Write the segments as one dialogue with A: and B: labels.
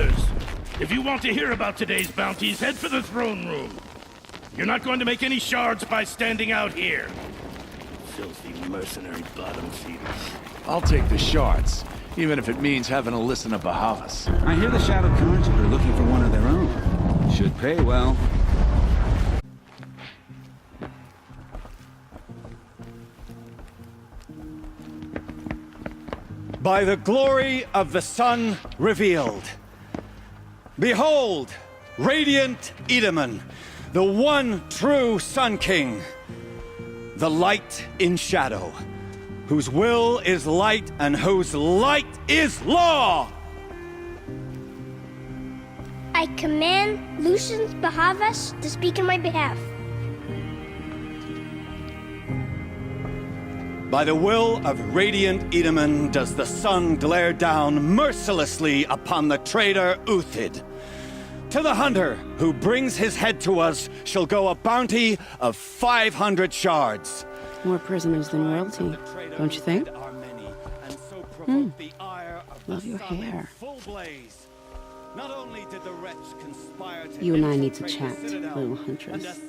A: Others, if you want to hear about today's bounties, head for the throne room. You're not going to make any shards by standing out here. Filthy mercenary bottom feeders.
B: I'll take the shards, even if it means having to listen to Bahavas.
C: I hear the Shadow Cards are looking for one of their own. Should pay well.
D: By the glory of the sun revealed. Behold, radiant Edaman, the one true Sun King. The light in shadow, whose will is light and whose light is law!
E: I command Lucius Bahavas to speak in my behalf.
D: By the will of radiant Edaman does the sun glare down mercilessly upon the traitor Uthid. To the hunter who brings his head to us shall go a bounty of 500 shards.
F: More prisoners than royalty, don't you think? Love your hair. You and I need to chat, little huntress.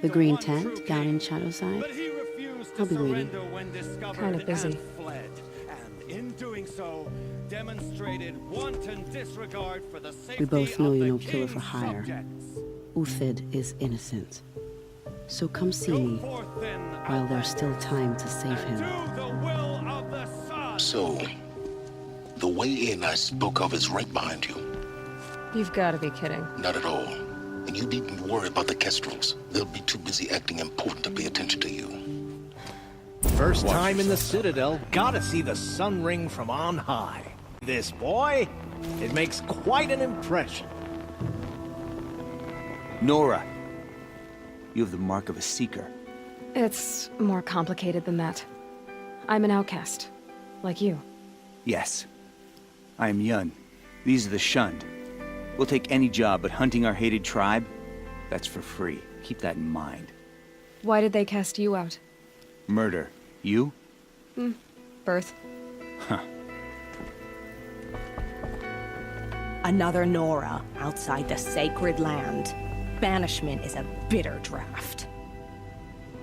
F: The green tent down in Shadowside? I'll be waiting.
G: Kind of busy.
D: In doing so, demonstrated wanton disregard for the safety
F: We both know
D: of
F: you're
D: the
F: no killer for
D: king's
F: hire.
D: subjects.
F: Uthid is innocent. So come see me while there's still time to save him.
D: Do the will of the sun.
H: So, the way in I spoke of is right behind you.
G: You've got to be kidding.
H: Not at all. And you needn't worry about the Kestrels. They'll be too busy acting important to pay attention to you.
I: First time in the Citadel, gotta see the sun ring from on high. This boy, it makes quite an impression.
J: Nora, you have the mark of a seeker.
G: It's more complicated than that. I'm an outcast, like you.
J: Yes. I am Yun. These are the shunned. We'll take any job, but hunting our hated tribe, that's for free. Keep that in mind.
G: Why did they cast you out?
J: Murder. You?
G: Birth.
J: Huh.
K: Another Nora outside the sacred land. Banishment is a bitter draft.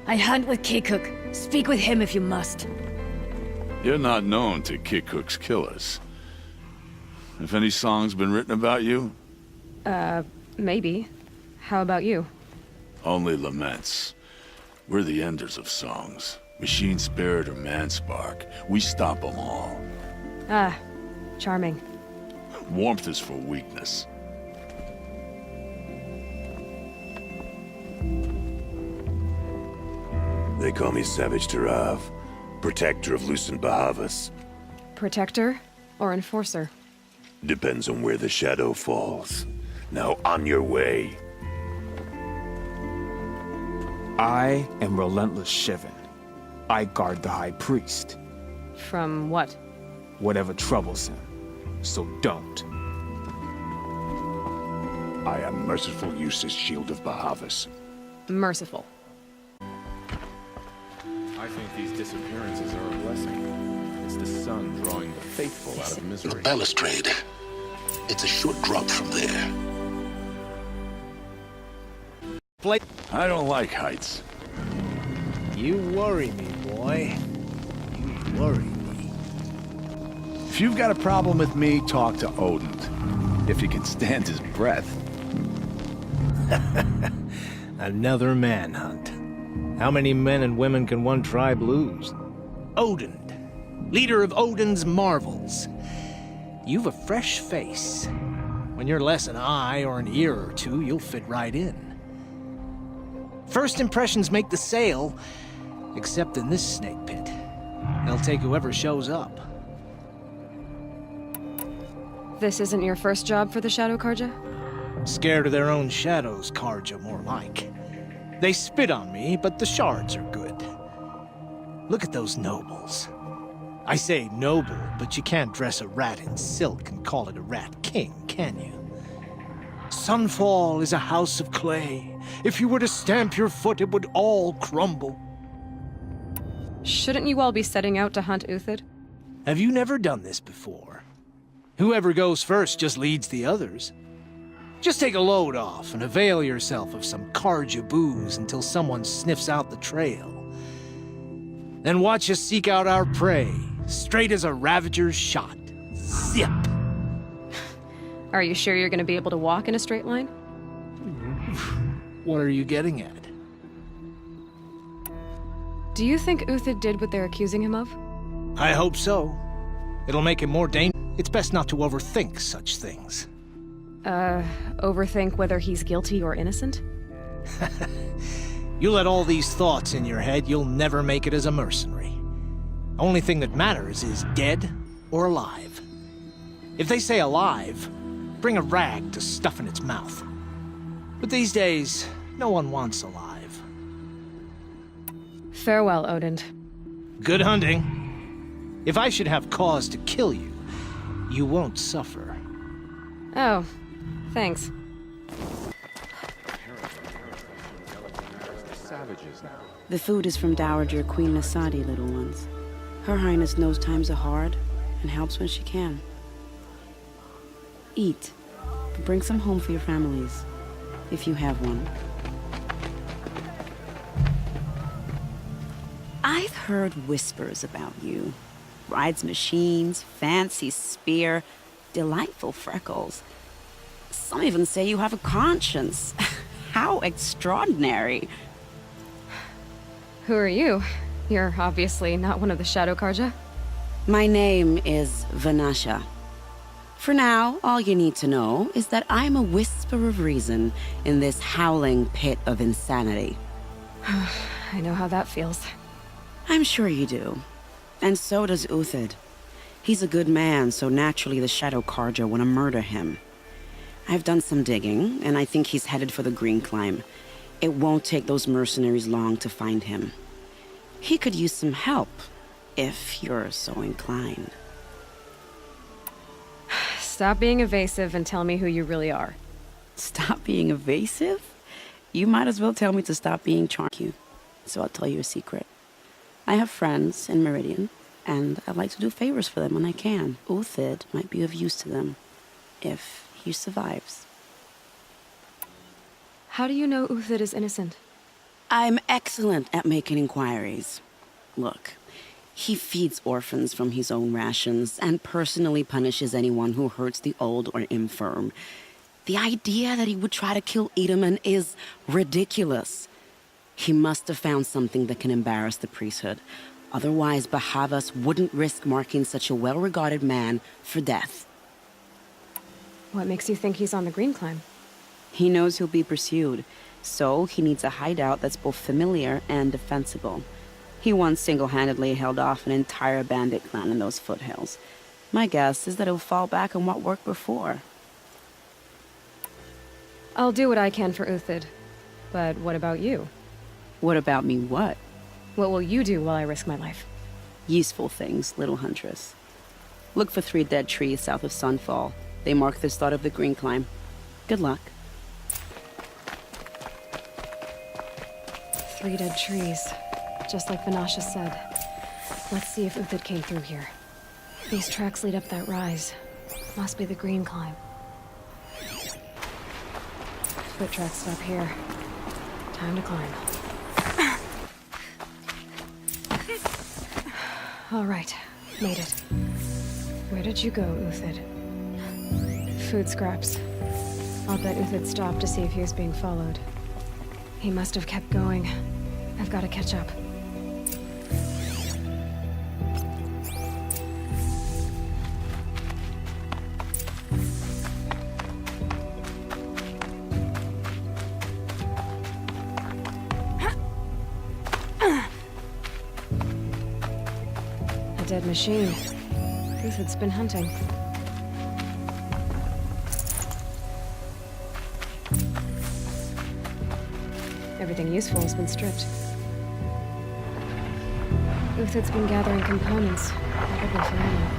L: I hunt with Kikuk. Speak with him if you must.
B: You're not known to Kikuk's killers. Have any songs been written about you?
G: Maybe. How about you?
B: Only laments. We're the enders of songs. Machine spirit or man spark. We stop them all.
G: Ah, charming.
B: Warmth is for weakness.
M: They call me Savage Tarav, protector of Lucent Bahavas.
G: Protector or enforcer?
M: Depends on where the shadow falls. Now on your way.
N: I am Relentless Shivan. I guard the High Priest.
G: From what?
N: Whatever troubles him. So don't.
M: I am Merciful Eustace, Shield of Bahavas.
G: Merciful.
O: I think these disappearances are a blessing. It's the sun drawing the faithful out of misery.
H: The balustrade. It's a short drop from there.
B: I don't like heights.
I: You worry me, boy. You worry me.
B: If you've got a problem with me, talk to Odin. If he can stand his breath.
I: Another manhunt. How many men and women can one tribe lose? Odin, leader of Odin's marvels. You've a fresh face. When you're less an eye or an ear or two, you'll fit right in. First impressions make the sale, except in this snake pit. They'll take whoever shows up.
G: This isn't your first job for the Shadow Karja?
I: Scared of their own shadows, Karja, more like. They spit on me, but the shards are good. Look at those nobles. I say noble, but you can't dress a rat in silk and call it a rat king, can you? Sunfall is a house of clay. If you were to stamp your foot, it would all crumble.
G: Shouldn't you all be setting out to hunt Uthid?
I: Have you never done this before? Whoever goes first just leads the others. Just take a load off and avail yourself of some Karja booze until someone sniffs out the trail. Then watch us seek out our prey, straight as a Ravager's shot. Zip!
G: Are you sure you're gonna be able to walk in a straight line?
I: What are you getting at?
G: Do you think Uthid did what they're accusing him of?
I: I hope so. It'll make him more dangerous. It's best not to overthink such things.
G: Overthink whether he's guilty or innocent?
I: You let all these thoughts in your head, you'll never make it as a mercenary. Only thing that matters is dead or alive. If they say alive, bring a rag to stuff in its mouth. But these days, no one wants alive.
G: Farewell, Odin.
I: Good hunting. If I should have cause to kill you, you won't suffer.
G: Oh, thanks.
F: The food is from Dowager Queen Nasadi, little ones. Her Highness knows times are hard and helps when she can. Eat, but bring some home for your families, if you have one. I've heard whispers about you. Rides machines, fancy spear, delightful freckles. Some even say you have a conscience. How extraordinary.
G: Who are you? You're obviously not one of the Shadow Karja.
F: My name is Vanasha. For now, all you need to know is that I'm a whisper of reason in this howling pit of insanity.
G: I know how that feels.
F: I'm sure you do. And so does Uthid. He's a good man, so naturally the Shadow Karja want to murder him. I've done some digging, and I think he's headed for the Green Climb. It won't take those mercenaries long to find him. He could use some help, if you're so inclined.
G: Stop being evasive and tell me who you really are.
F: Stop being evasive? You might as well tell me to stop being charming. So I'll tell you a secret. I have friends in Meridian, and I like to do favors for them when I can. Uthid might be of use to them, if he survives.
G: How do you know Uthid is innocent?
F: I'm excellent at making inquiries. Look, he feeds orphans from his own rations and personally punishes anyone who hurts the old or infirm. The idea that he would try to kill Edelman is ridiculous. He must have found something that can embarrass the priesthood. Otherwise, Bahavas wouldn't risk marking such a well-regarded man for death.
G: What makes you think he's on the Green Climb?
F: He knows he'll be pursued, so he needs a hideout that's both familiar and defensible. He once single-handedly held off an entire bandit clan in those foothills. My guess is that he'll fall back on what worked before.
G: I'll do what I can for Uthid. But what about you?
F: What about me what?
G: What will you do while I risk my life?
F: Useful things, little huntress. Look for 3 dead trees south of Sunfall. They mark the start of the Green Climb. Good luck.
G: 3 dead trees. Just like Vanasha said. Let's see if Uthid came through here. These tracks lead up that rise. Must be the Green Climb. Foot tracks stop here. Time to climb. All right, made it. Where did you go, Uthid? Food scraps. I'll bet Uthid stopped to see if he was being followed. He must have kept going. I've got to catch up. A dead machine. Uthid's been hunting. Everything useful has been stripped. Uthid's been gathering components, probably for ammo.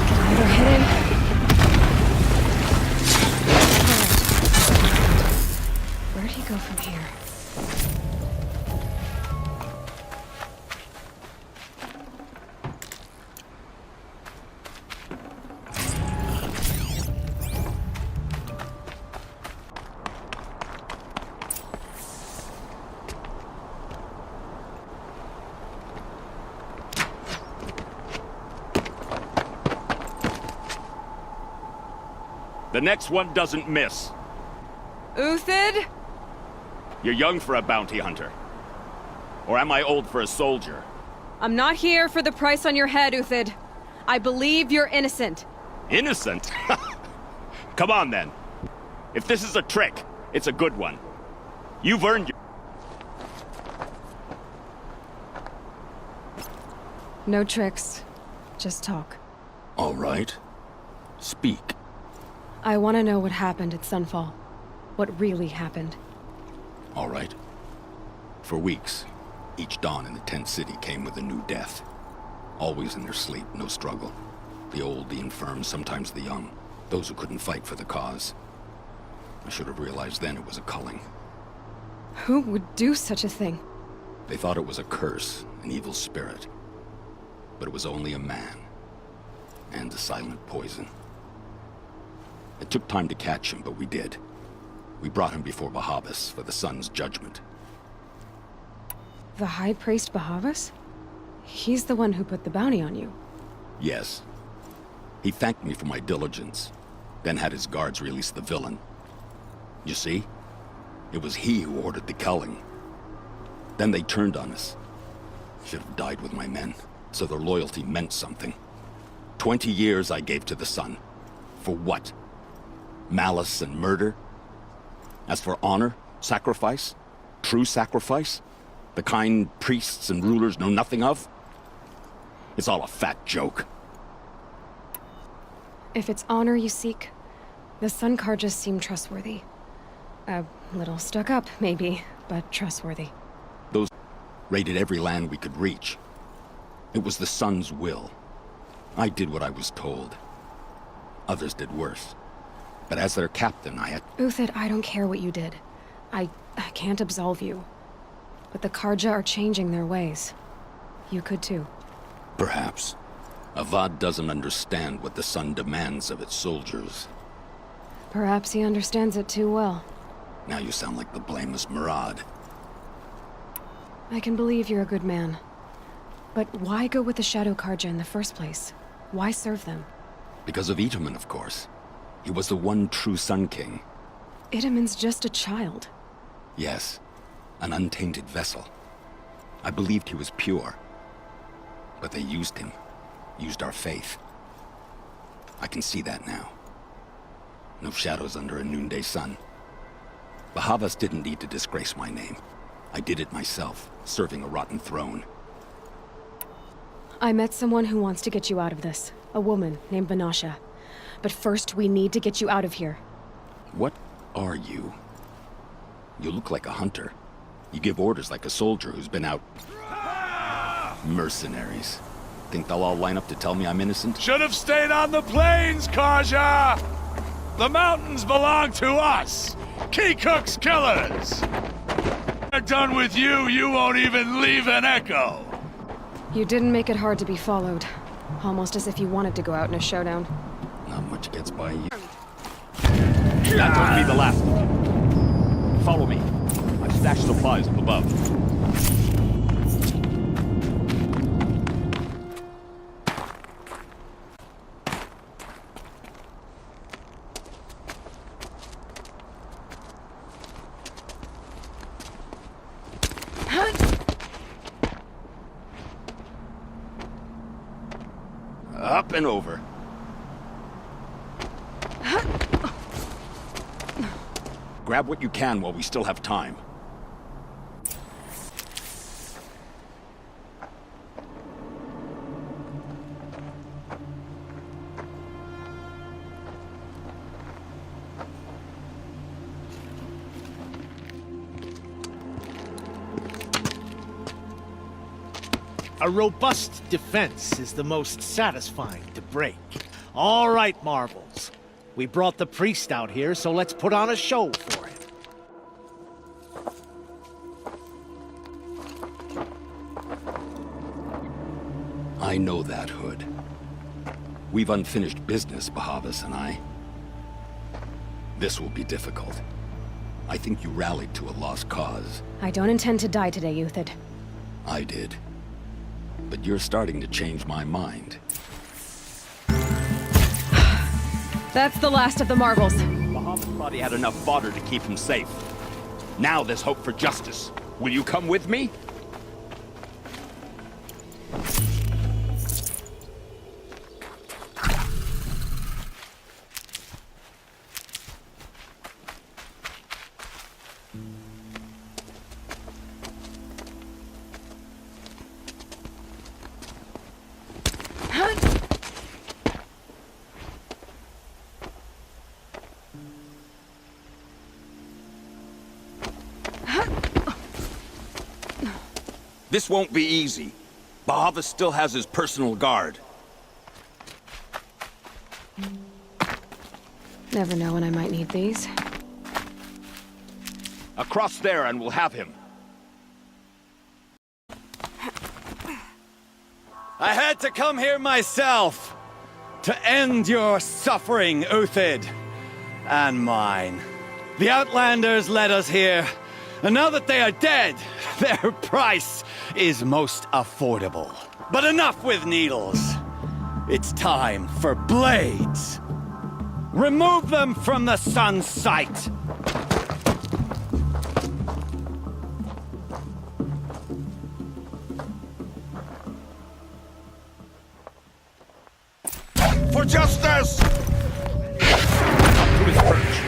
G: Can I ever hit him? Where'd he go from here?
P: The next one doesn't miss.
G: Uthid?
P: You're young for a bounty hunter. Or am I old for a soldier?
G: I'm not here for the price on your head, Uthid. I believe you're innocent.
P: Innocent? Come on, then. If this is a trick, it's a good one. You've earned your...
G: No tricks. Just talk.
B: All right. Speak.
G: I want to know what happened at Sunfall. What really happened.
Q: All right. For weeks, each dawn in the tent city came with a new death. Always in their sleep, no struggle. The old, the infirm, sometimes the young. Those who couldn't fight for the cause. I should have realized then it was a culling.
G: Who would do such a thing?
Q: They thought it was a curse, an evil spirit. But it was only a man. And a silent poison. It took time to catch him, but we did. We brought him before Bahavas for the sun's judgment.
G: The High Priest Bahavas? He's the one who put the bounty on you.
Q: Yes. He thanked me for my diligence, then had his guards release the villain. You see? It was he who ordered the culling. Then they turned on us. Should have died with my men, so their loyalty meant something. 20 years I gave to the sun. For what? Malice and murder? As for honor, sacrifice, true sacrifice, the kind priests and rulers know nothing of? It's all a fat joke.
G: If it's honor you seek, the Sun Karjas seem trustworthy. A little stuck up, maybe, but trustworthy.
Q: Those raided every land we could reach. It was the sun's will. I did what I was told. Others did worse. But as their captain, I had...
G: Uthid, I don't care what you did. I can't absolve you. But the Karja are changing their ways. You could too.
Q: Perhaps. Avad doesn't understand what the sun demands of its soldiers.
G: Perhaps he understands it too well.
Q: Now you sound like the blameless Murad.
G: I can believe you're a good man. But why go with the Shadow Karja in the first place? Why serve them?
Q: Because of Itaman, of course. He was the one true Sun King.
G: Itaman's just a child.
Q: Yes, an untainted vessel. I believed he was pure. But they used him. Used our faith. I can see that now. No shadows under a noonday sun. Bahavas didn't need to disgrace my name. I did it myself, serving a rotten throne.
G: I met someone who wants to get you out of this. A woman named Vanasha. But first, we need to get you out of here.
Q: What are you? You look like a hunter. You give orders like a soldier who's been out... Mercenaries. Think they'll all line up to tell me I'm innocent?
B: Should have stayed on the plains, Karja! The mountains belong to us! Keekook's killers! They're done with you, you won't even leave an echo!
G: You didn't make it hard to be followed. Almost as if you wanted to go out in a showdown.
Q: Not much gets by you.
P: That must be the last one. Follow me. I've stashed supplies up above. Up and over. Grab what you can while we still have time.
I: A robust defense is the most satisfying to break. All right, Marvels. We brought the priest out here, so let's put on a show for him.
Q: I know that, Hood. We've unfinished business, Bahavas and I. This will be difficult. I think you rallied to a lost cause.
G: I don't intend to die today, Uthid.
Q: I did. But you're starting to change my mind.
G: That's the last of the marvels.
P: Bahamut thought he had enough fodder to keep him safe. Now there's hope for justice. Will you come with me? This won't be easy. Bahavas still has his personal guard.
G: Never know when I might need these.
P: Across there and we'll have him.
D: I had to come here myself to end your suffering, Uthid, and mine. The Outlanders led us here, and now that they are dead, their price is most affordable. But enough with needles. It's time for blades. Remove them from the sun's sight.
P: For justice! To his perch.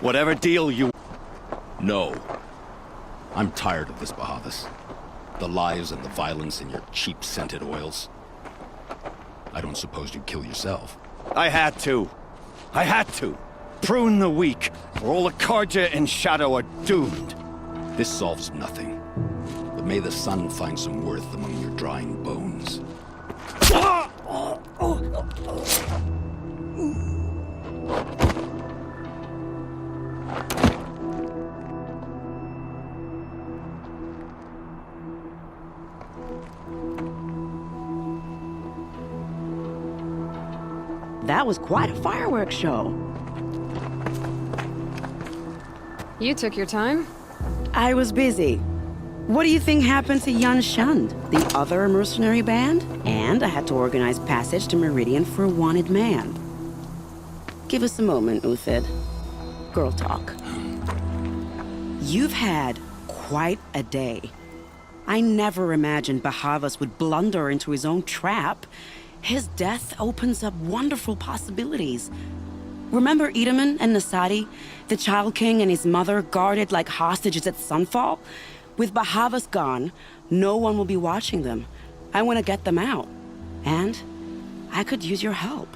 D: Whatever deal you...
Q: No. I'm tired of this, Bahavas. The lies and the violence in your cheap scented oils. I don't suppose you'd kill yourself.
D: I had to. I had to. Prune the weak, or all the Karja in Shadow are doomed.
Q: This solves nothing. But may the sun find some worth among your drying bones.
F: That was quite a fireworks show.
G: You took your time?
F: I was busy. What do you think happened to Yun Shund, the other mercenary band? And I had to organize passage to Meridian for a wanted man. Give us a moment, Uthid. Girl talk. You've had quite a day. I never imagined Bahavas would blunder into his own trap. His death opens up wonderful possibilities. Remember Edaman and Nasadi, the Child King and his mother guarded like hostages at Sunfall? With Bahavas gone, no one will be watching them. I want to get them out. And I could use your help.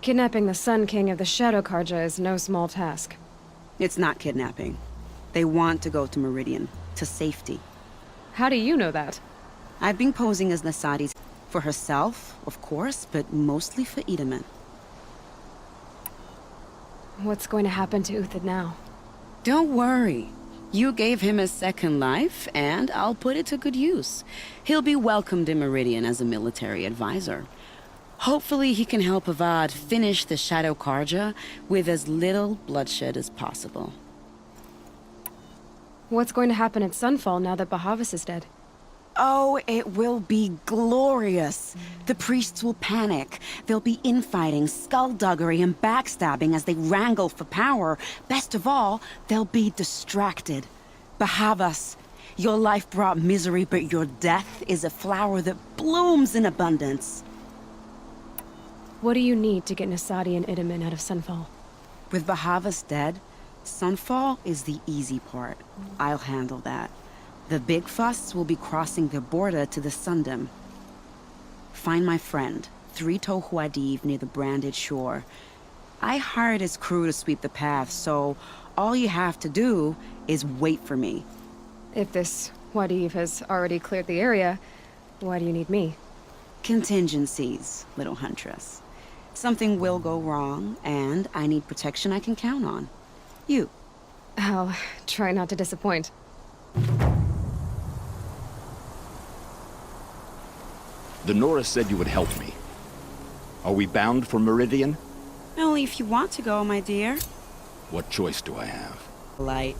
G: Kidnapping the Sun King of the Shadow Karja is no small task.
F: It's not kidnapping. They want to go to Meridian, to safety.
G: How do you know that?
F: I've been posing as Nasadi's for herself, of course, but mostly for Edaman.
G: What's going to happen to Uthid now?
F: Don't worry. You gave him a second life, and I'll put it to good use. He'll be welcomed in Meridian as a military advisor. Hopefully he can help Avad finish the Shadow Karja with as little bloodshed as possible.
G: What's going to happen at Sunfall now that Bahavas is dead?
F: Oh, it will be glorious. The priests will panic. There'll be infighting, skullduggery, and backstabbing as they wrangle for power. Best of all, they'll be distracted. Bahavas, your life brought misery, but your death is a flower that blooms in abundance.
G: What do you need to get Nasadi and Edaman out of Sunfall?
F: With Bahavas dead, Sunfall is the easy part. I'll handle that. The big fuss will be crossing the border to the Sundom. Find my friend, Traitor near the branded shore. I hired his crew to sweep the path, so all you have to do is wait for me.
G: If this Wadiv has already cleared the area, why do you need me?
F: Contingencies, little huntress. Something will go wrong, and I need protection I can count on. You.
G: I'll try not to disappoint.
Q: The Nora said you would help me. Are we bound for Meridian?
F: Only if you want to go, my dear.
Q: What choice do I have?
F: Light.